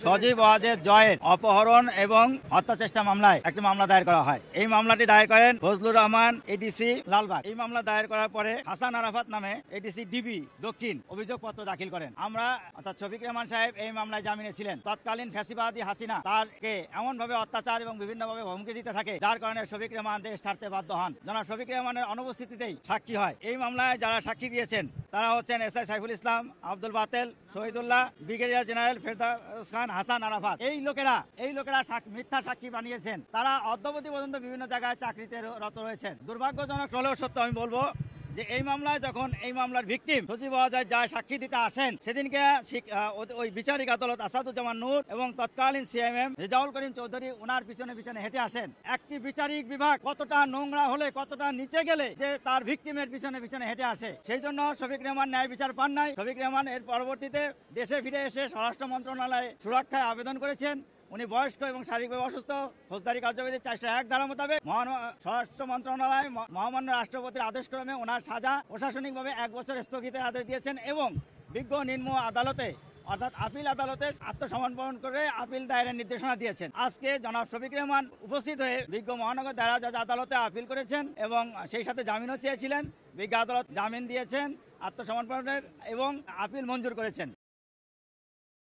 সজীব ওয়াজেদ জয়ের অপহরণ এবং হত্যা চেষ্টা মামলায় একটি মামলা দায়ের করা হয়। এই মামলাটি দায়ের করেন ফজলুর রহমান এডিসি লালবাগ। এই মামলা দায়ের করার পরে হাসান আরাফাত নামে এডিসি ডিবি দক্ষিণ অভিযোগপত্র দাখিল করেন। আমরা অর্থাৎ শফিক রহমান সাহেব এই মামলায় জামিনে ছিলেন। তৎকালীন ফ্যাসিবাদী হাসিনা তারকে এমন ভাবে অত্যাচার এবং বিভিন্নভাবে হুমকি দিতে থাকে, যার কারণে শফিক রহমান দেশ ছাড়তে বাধ্য হন। জনাব শফিক রহমানের অনুপস্থিতিতেই সাক্ষী হয়। এই মামলায় যারা সাক্ষী দিয়েছেন তারা হচ্ছেন SI Saiful Islam, Abdul বাতেল, Shahidullah, brigadier general ফেরদাউস খান, হাসান আরাফাত। এই লোকেরা মিথ্যা সাক্ষী বানিয়েছেন। তারা অদ্যাবধি পর্যন্ত বিভিন্ন জায়গায় চাকরিতে রত রয়েছেন। দুর্ভাগ্যজনক হলেও সত্য আমি বলবো যে এই মামলায় যখন এই মামলার ভিকটিম সজীব ওয়াজেদ যায় সাক্ষী দিতে আসেন, সেদিনকে ওই বিচারিক আদালত আসাদুজ্জামান নূর এবং তৎকালীন সিএমএম রেজাউল করিম চৌধুরী ওনার পিছনে পিছনে হেঁটে আসেন। একটি বিচারিক বিভাগ কতটা নোংরা হলে, কতটা নিচে গেলে যে তার ভিকটিমের পিছনে পিছনে হেঁটে আসে। সেই জন্য শফিক রহমান ন্যায় বিচার পান নাই। শফিক রহমান এর পরবর্তীতে দেশে ফিরে এসে স্বরাষ্ট্র মন্ত্রণালয়ে সুরক্ষায় আবেদন করেছেন। উনি বয়স্ক এবং শারীরিকভাবে অসুস্থ। ফৌজদারি কার্যবিধি 401 ধারা মোতাবেক স্বরাষ্ট্র মন্ত্রণালয় মহামান্য রাষ্ট্রপতির আদেশক্রমে ওনার সাজা প্রশাসনিকভাবে 1 বছর স্থগিতের আদেশ দিয়েছেন এবং বিজ্ঞ নিম্ন আদালতে অর্থাৎ আপিল আদালতে আত্মসমর্পণ করে আপিল দায়েরের নির্দেশনা দিয়েছেন। আজকে জনাব শফিক রহমান উপস্থিত হয়ে বিজ্ঞ মহানগর দায়রা জজ আদালতে আপিল করেছেন এবং সেই সাথে জামিনও চেয়েছিলেন। বিজ্ঞ আদালত জামিন দিয়েছেন আত্মসমর্পণের এবং আপিল মঞ্জুর করেছেন।